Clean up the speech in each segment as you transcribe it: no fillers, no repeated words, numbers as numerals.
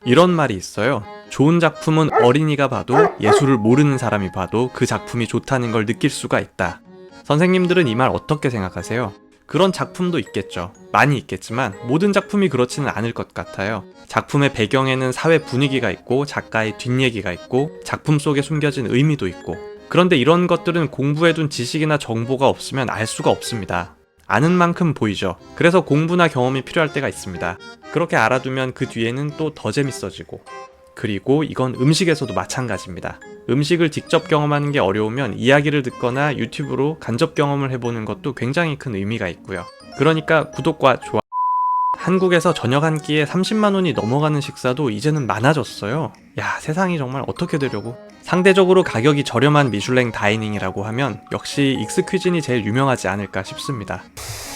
이런 말이 있어요. 좋은 작품은 어린이가 봐도 예술을 모르는 사람이 봐도 그 작품이 좋다는 걸 느낄 수가 있다. 선생님들은 이 말 어떻게 생각하세요? 그런 작품도 있겠죠. 많이 있겠지만 모든 작품이 그렇지는 않을 것 같아요. 작품의 배경에는 사회 분위기가 있고 작가의 뒷얘기가 있고 작품 속에 숨겨진 의미도 있고, 그런데 이런 것들은 공부해둔 지식이나 정보가 없으면 알 수가 없습니다. 아는 만큼 보이죠. 그래서 공부나 경험이 필요할 때가 있습니다. 그렇게 알아두면 그 뒤에는 또 더 재밌어지고. 그리고 이건 음식에서도 마찬가지입니다. 음식을 직접 경험하는 게 어려우면 이야기를 듣거나 유튜브로 간접 경험을 해보는 것도 굉장히 큰 의미가 있고요. 그러니까 구독과 좋아요. 한국에서 저녁 한 끼에 30만 원이 넘어가는 식사도 이제는 많아졌어요. 야, 세상이 정말 어떻게 되려고. 상대적으로 가격이 저렴한 미슐랭 다이닝이라고 하면 역시 익스퀴진이 제일 유명하지 않을까 싶습니다.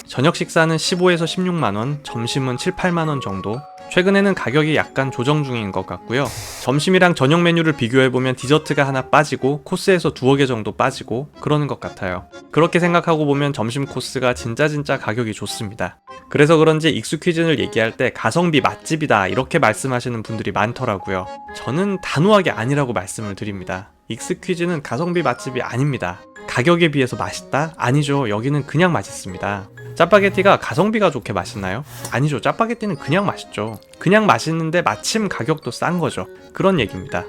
저녁 식사는 15에서 16만 원, 점심은 7, 8만 원 정도. 최근에는 가격이 약간 조정 중인 것 같고요. 점심이랑 저녁 메뉴를 비교해보면 디저트가 하나 빠지고 코스에서 두어 개 정도 빠지고 그러는 것 같아요. 그렇게 생각하고 보면 점심 코스가 진짜 가격이 좋습니다. 그래서 그런지 익스퀴진을 얘기할 때 가성비 맛집이다 이렇게 말씀하시는 분들이 많더라고요. 저는 단호하게 아니라고 말씀을 드립니다. 익스퀴진은 가성비 맛집이 아닙니다. 가격에 비해서 맛있다? 아니죠. 여기는 그냥 맛있습니다. 짜파게티가 가성비가 좋게 맛있나요? 아니죠. 짜파게티는 그냥 맛있죠. 그냥 맛있는데 마침 가격도 싼 거죠. 그런 얘기입니다.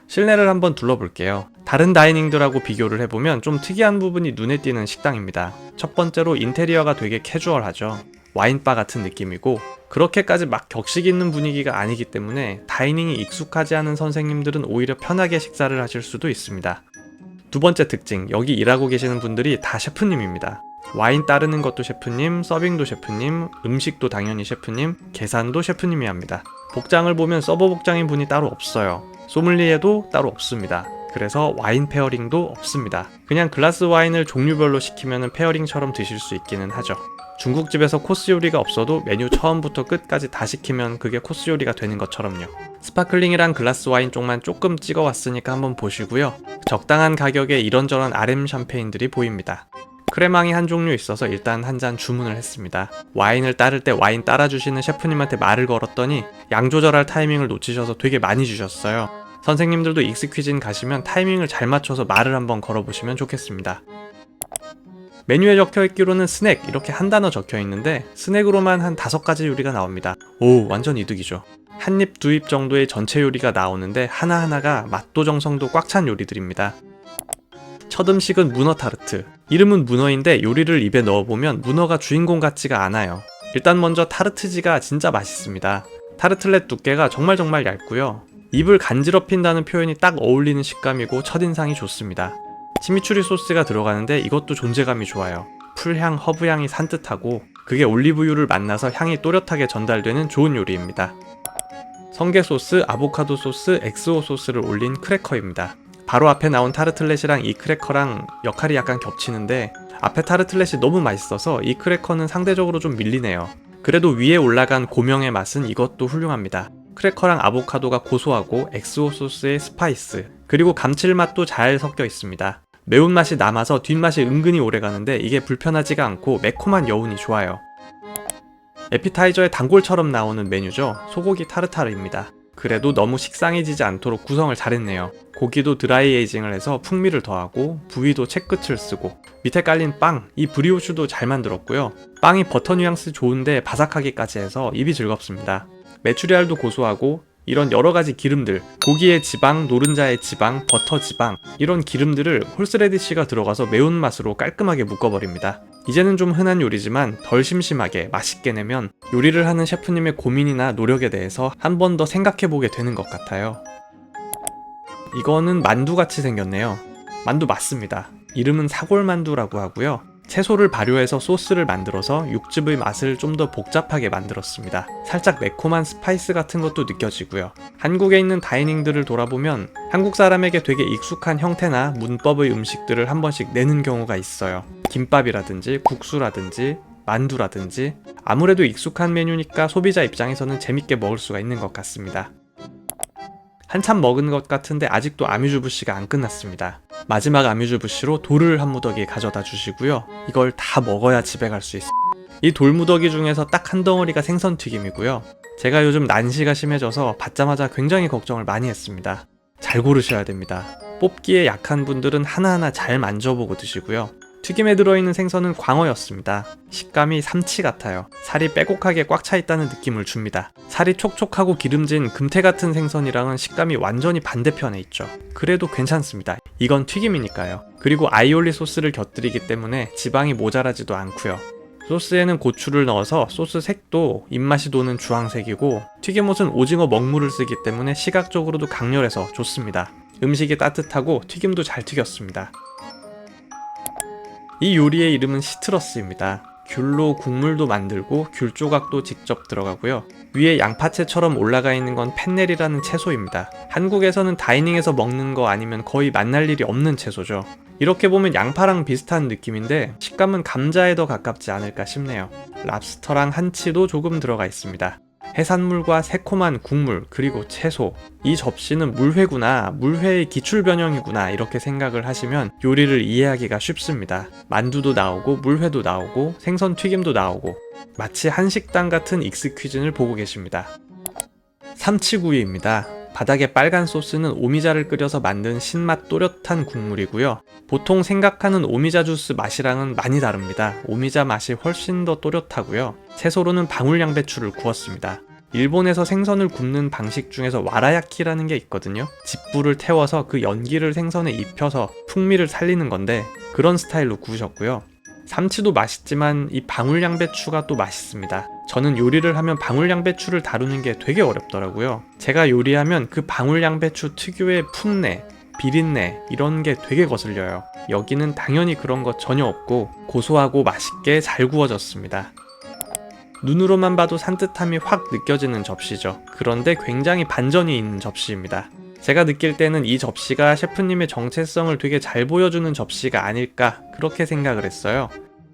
실내를 한번 둘러볼게요. 다른 다이닝들하고 비교를 해보면 좀 특이한 부분이 눈에 띄는 식당입니다. 첫 번째로 인테리어가 되게 캐주얼하죠. 와인바 같은 느낌이고, 그렇게까지 막 격식 있는 분위기가 아니기 때문에 다이닝이 익숙하지 않은 선생님들은 오히려 편하게 식사를 하실 수도 있습니다. 두 번째 특징, 여기 일하고 계시는 분들이 다 셰프님입니다. 와인 따르는 것도 셰프님, 서빙도 셰프님, 음식도 당연히 셰프님, 계산도 셰프님이 합니다. 복장을 보면 서버 복장인 분이 따로 없어요. 소믈리에도 따로 없습니다. 그래서 와인 페어링도 없습니다. 그냥 글라스 와인을 종류별로 시키면 페어링처럼 드실 수 있기는 하죠. 중국집에서 코스 요리가 없어도 메뉴 처음부터 끝까지 다 시키면 그게 코스 요리가 되는 것처럼요. 스파클링이랑 글라스 와인 쪽만 조금 찍어왔으니까 한번 보시고요. 적당한 가격에 이런저런 RM 샴페인들이 보입니다. 크레망이 한 종류 있어서 일단 한 잔 주문을 했습니다. 와인을 따를 때 와인 따라주시는 셰프님한테 말을 걸었더니 양 조절할 타이밍을 놓치셔서 되게 많이 주셨어요. 선생님들도 익스퀴진 가시면 타이밍을 잘 맞춰서 말을 한번 걸어보시면 좋겠습니다. 메뉴에 적혀있기로는 스낵 이렇게 한 단어 적혀있는데 스낵으로만 한 5가지 요리가 나옵니다. 오, 완전 이득이죠. 한 입, 두 입 정도의 전체 요리가 나오는데 하나하나가 맛도 정성도 꽉 찬 요리들입니다. 첫 음식은 문어 타르트. 이름은 문어인데 요리를 입에 넣어보면 문어가 주인공 같지가 않아요. 일단 먼저 타르트지가 진짜 맛있습니다. 타르틀렛 두께가 정말 얇고요. 입을 간지럽힌다는 표현이 딱 어울리는 식감이고 첫인상이 좋습니다. 치미추리 소스가 들어가는데 이것도 존재감이 좋아요. 풀향, 허브향이 산뜻하고 그게 올리브유를 만나서 향이 또렷하게 전달되는 좋은 요리입니다. 성게 소스, 아보카도 소스, 엑스오 소스를 올린 크래커입니다. 바로 앞에 나온 타르틀렛이랑 이 크래커랑 역할이 약간 겹치는데 앞에 타르틀렛이 너무 맛있어서 이 크래커는 상대적으로 좀 밀리네요. 그래도 위에 올라간 고명의 맛은 이것도 훌륭합니다. 크래커랑 아보카도가 고소하고 엑스오 소스의 스파이스, 그리고 감칠맛도 잘 섞여 있습니다. 매운맛이 남아서 뒷맛이 은근히 오래가는데 이게 불편하지가 않고 매콤한 여운이 좋아요. 에피타이저의 단골처럼 나오는 메뉴죠. 소고기 타르타르입니다. 그래도 너무 식상해지지 않도록 구성을 잘했네요. 고기도 드라이 에이징을 해서 풍미를 더하고 부위도 채끝을 쓰고 밑에 깔린 빵, 이 브리오슈도 잘 만들었고요. 빵이 버터 뉘앙스 좋은데 바삭하기까지 해서 입이 즐겁습니다. 메추리알도 고소하고 이런 여러가지 기름들, 고기의 지방, 노른자의 지방, 버터 지방, 이런 기름들을 홀스레디쉬가 들어가서 매운맛으로 깔끔하게 묶어버립니다. 이제는 좀 흔한 요리지만 덜 심심하게 맛있게 내면 요리를 하는 셰프님의 고민이나 노력에 대해서 한 번 더 생각해보게 되는 것 같아요. 이거는 만두같이 생겼네요. 만두 맞습니다. 이름은 사골만두라고 하고요. 채소를 발효해서 소스를 만들어서 육즙의 맛을 좀 더 복잡하게 만들었습니다. 살짝 매콤한 스파이스 같은 것도 느껴지고요. 한국에 있는 다이닝들을 돌아보면 한국 사람에게 되게 익숙한 형태나 문법의 음식들을 한 번씩 내는 경우가 있어요. 김밥이라든지 국수라든지 만두라든지 아무래도 익숙한 메뉴니까 소비자 입장에서는 재밌게 먹을 수가 있는 것 같습니다. 한참 먹은 것 같은데 아직도 아뮤즈부시가 안 끝났습니다. 마지막 아뮤즈부시로 돌을 한 무더기 가져다 주시고요. 이걸 다 먹어야 집에 갈 수 있어요. 이 돌무더기 중에서 딱 한 덩어리가 생선튀김이고요. 제가 요즘 난시가 심해져서 받자마자 굉장히 걱정을 많이 했습니다. 잘 고르셔야 됩니다. 뽑기에 약한 분들은 하나하나 잘 만져보고 드시고요. 튀김에 들어있는 생선은 광어였습니다. 식감이 삼치 같아요. 살이 빼곡하게 꽉 차 있다는 느낌을 줍니다. 살이 촉촉하고 기름진 금태 같은 생선이랑은 식감이 완전히 반대편에 있죠. 그래도 괜찮습니다. 이건 튀김이니까요. 그리고 아이올리 소스를 곁들이기 때문에 지방이 모자라지도 않고요. 소스에는 고추를 넣어서 소스 색도 입맛이 도는 주황색이고, 튀김옷은 오징어 먹물을 쓰기 때문에 시각적으로도 강렬해서 좋습니다. 음식이 따뜻하고 튀김도 잘 튀겼습니다. 이 요리의 이름은 시트러스입니다. 귤로 국물도 만들고 귤 조각도 직접 들어가고요. 위에 양파채처럼 올라가 있는 건 펜넬이라는 채소입니다. 한국에서는 다이닝에서 먹는 거 아니면 거의 만날 일이 없는 채소죠. 이렇게 보면 양파랑 비슷한 느낌인데 식감은 감자에 더 가깝지 않을까 싶네요. 랍스터랑 한치도 조금 들어가 있습니다. 해산물과 새콤한 국물, 그리고 채소. 이 접시는 물회구나, 물회의 기출 변형이구나 이렇게 생각을 하시면 요리를 이해하기가 쉽습니다. 만두도 나오고 물회도 나오고 생선 튀김도 나오고 마치 한식당 같은 익스퀴즌을 보고 계십니다. 삼치구이입니다. 바닥에 빨간 소스는 오미자를 끓여서 만든 신맛 또렷한 국물이고요. 보통 생각하는 오미자 주스 맛이랑은 많이 다릅니다. 오미자 맛이 훨씬 더 또렷하고요. 채소로는 방울양배추를 구웠습니다. 일본에서 생선을 굽는 방식 중에서 와라야키라는 게 있거든요. 집불을 태워서 그 연기를 생선에 입혀서 풍미를 살리는 건데 그런 스타일로 구우셨고요. 삼치도 맛있지만 이 방울양배추가 또 맛있습니다. 저는 요리를 하면 방울양배추를 다루는 게 되게 어렵더라고요. 제가 요리하면 그 방울양배추 특유의 풋내, 비린내 이런 게 되게 거슬려요. 여기는 당연히 그런 거 전혀 없고 고소하고 맛있게 잘 구워졌습니다. 눈으로만 봐도 산뜻함이 확 느껴지는 접시죠. 그런데 굉장히 반전이 있는 접시입니다. 제가 느낄 때는 이 접시가 셰프님의 정체성을 되게 잘 보여주는 접시가 아닐까 그렇게 생각을 했어요.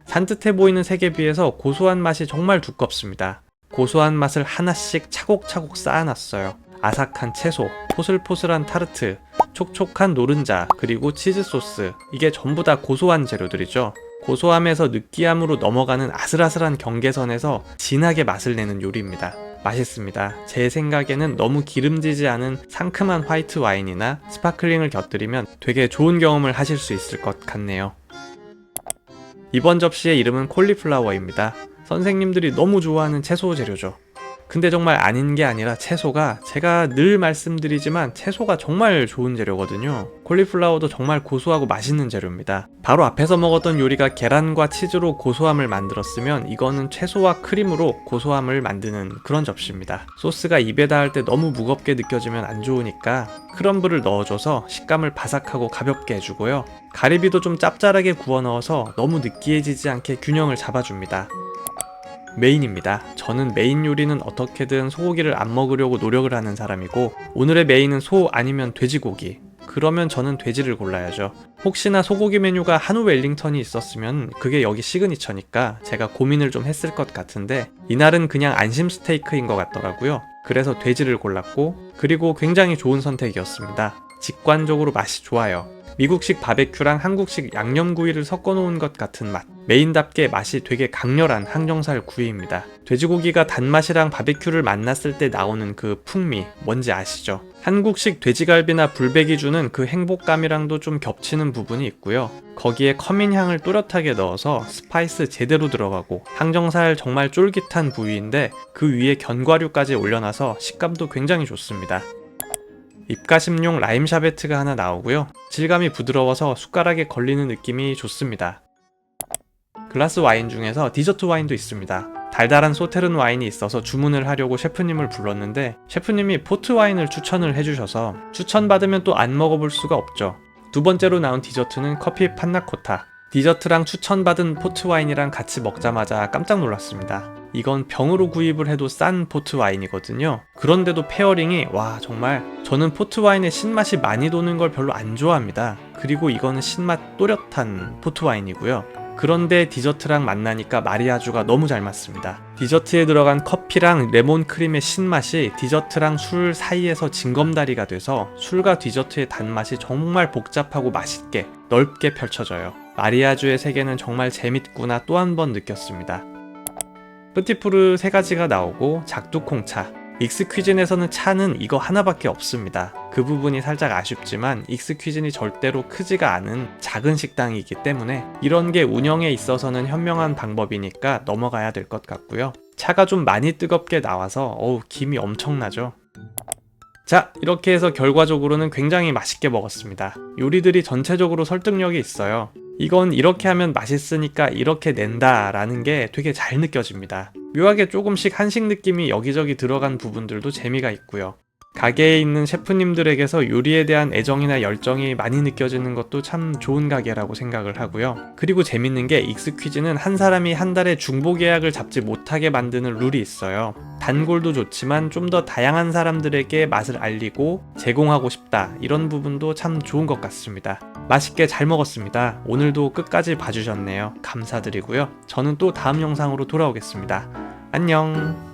산뜻해 보이는 색에 비해서 고소한 맛이 정말 두껍습니다. 고소한 맛을 하나씩 차곡차곡 쌓아놨어요. 아삭한 채소, 포슬포슬한 타르트, 촉촉한 노른자, 그리고 치즈 소스. 이게 전부 다 고소한 재료들이죠. 고소함에서 느끼함으로 넘어가는 아슬아슬한 경계선에서 진하게 맛을 내는 요리입니다. 맛있습니다. 제 생각에는 너무 기름지지 않은 상큼한 화이트 와인이나 스파클링을 곁들이면 되게 좋은 경험을 하실 수 있을 것 같네요. 이번 접시의 이름은 콜리플라워입니다. 선생님들이 너무 좋아하는 채소 재료죠. 근데 정말 아닌 게 아니라 채소가, 제가 늘 말씀드리지만 채소가 정말 좋은 재료거든요. 콜리플라워도 정말 고소하고 맛있는 재료입니다. 바로 앞에서 먹었던 요리가 계란과 치즈로 고소함을 만들었으면 이거는 채소와 크림으로 고소함을 만드는 그런 접시입니다. 소스가 입에 닿을 때 너무 무겁게 느껴지면 안 좋으니까 크럼블을 넣어줘서 식감을 바삭하고 가볍게 해주고요. 가리비도 좀 짭짤하게 구워 넣어서 너무 느끼해지지 않게 균형을 잡아줍니다. 메인입니다. 저는 메인 요리는 어떻게든 소고기를 안 먹으려고 노력을 하는 사람이고, 오늘의 메인은 소 아니면 돼지고기. 그러면 저는 돼지를 골라야죠. 혹시나 소고기 메뉴가 한우 웰링턴이 있었으면 그게 여기 시그니처니까 제가 고민을 좀 했을 것 같은데 이날은 그냥 안심 스테이크인 것 같더라고요. 그래서 돼지를 골랐고, 그리고 굉장히 좋은 선택이었습니다. 직관적으로 맛이 좋아요. 미국식 바베큐랑 한국식 양념구이를 섞어놓은 것 같은 맛. 메인답게 맛이 되게 강렬한 항정살 구이입니다. 돼지고기가 단맛이랑 바베큐를 만났을 때 나오는 그 풍미, 뭔지 아시죠? 한국식 돼지갈비나 불백이 주는 그 행복감이랑도 좀 겹치는 부분이 있고요. 거기에 커민 향을 또렷하게 넣어서 스파이스 제대로 들어가고, 항정살 정말 쫄깃한 부위인데 그 위에 견과류까지 올려놔서 식감도 굉장히 좋습니다. 입가심용 라임 샤베트가 하나 나오고요. 질감이 부드러워서 숟가락에 걸리는 느낌이 좋습니다. 글라스 와인 중에서 디저트 와인도 있습니다. 달달한 소테른 와인이 있어서 주문을 하려고 셰프님을 불렀는데 셰프님이 포트 와인을 추천을 해주셔서 추천받으면 또 안 먹어볼 수가 없죠. 두 번째로 나온 디저트는 커피 판나코타. 디저트랑 추천받은 포트 와인이랑 같이 먹자마자 깜짝 놀랐습니다. 이건 병으로 구입을 해도 싼 포트 와인이거든요. 그런데도 페어링이 와, 정말 저는 포트 와인의 신맛이 많이 도는 걸 별로 안 좋아합니다. 그리고 이거는 신맛 또렷한 포트 와인이고요. 그런데 디저트랑 만나니까 마리아주가 너무 잘 맞습니다. 디저트에 들어간 커피랑 레몬 크림의 신맛이 디저트랑 술 사이에서 징검다리가 돼서 술과 디저트의 단맛이 정말 복잡하고 맛있게 넓게 펼쳐져요. 마리아주의 세계는 정말 재밌구나 또 한 번 느꼈습니다. 뿌티푸르 3가지가 나오고 작두콩차, 익스퀴진에서는 차는 이거 하나밖에 없습니다. 그 부분이 살짝 아쉽지만 익스퀴진이 절대로 크지가 않은 작은 식당이기 때문에 이런 게 운영에 있어서는 현명한 방법이니까 넘어가야 될 것 같고요. 차가 좀 많이 뜨겁게 나와서 김이 엄청나죠. 자, 이렇게 해서 결과적으로는 굉장히 맛있게 먹었습니다. 요리들이 전체적으로 설득력이 있어요. 이건 이렇게 하면 맛있으니까 이렇게 낸다 라는 게 되게 잘 느껴집니다. 묘하게 조금씩 한식 느낌이 여기저기 들어간 부분들도 재미가 있고요. 가게에 있는 셰프님들에게서 요리에 대한 애정이나 열정이 많이 느껴지는 것도 참 좋은 가게라고 생각을 하고요. 그리고 재밌는 게 익스퀴즈는 한 사람이 한 달에 중복 예약을 잡지 못하게 만드는 룰이 있어요. 단골도 좋지만 좀 더 다양한 사람들에게 맛을 알리고 제공하고 싶다, 이런 부분도 참 좋은 것 같습니다. 맛있게 잘 먹었습니다. 오늘도 끝까지 봐주셨네요. 감사드리고요. 저는 또 다음 영상으로 돌아오겠습니다. 안녕.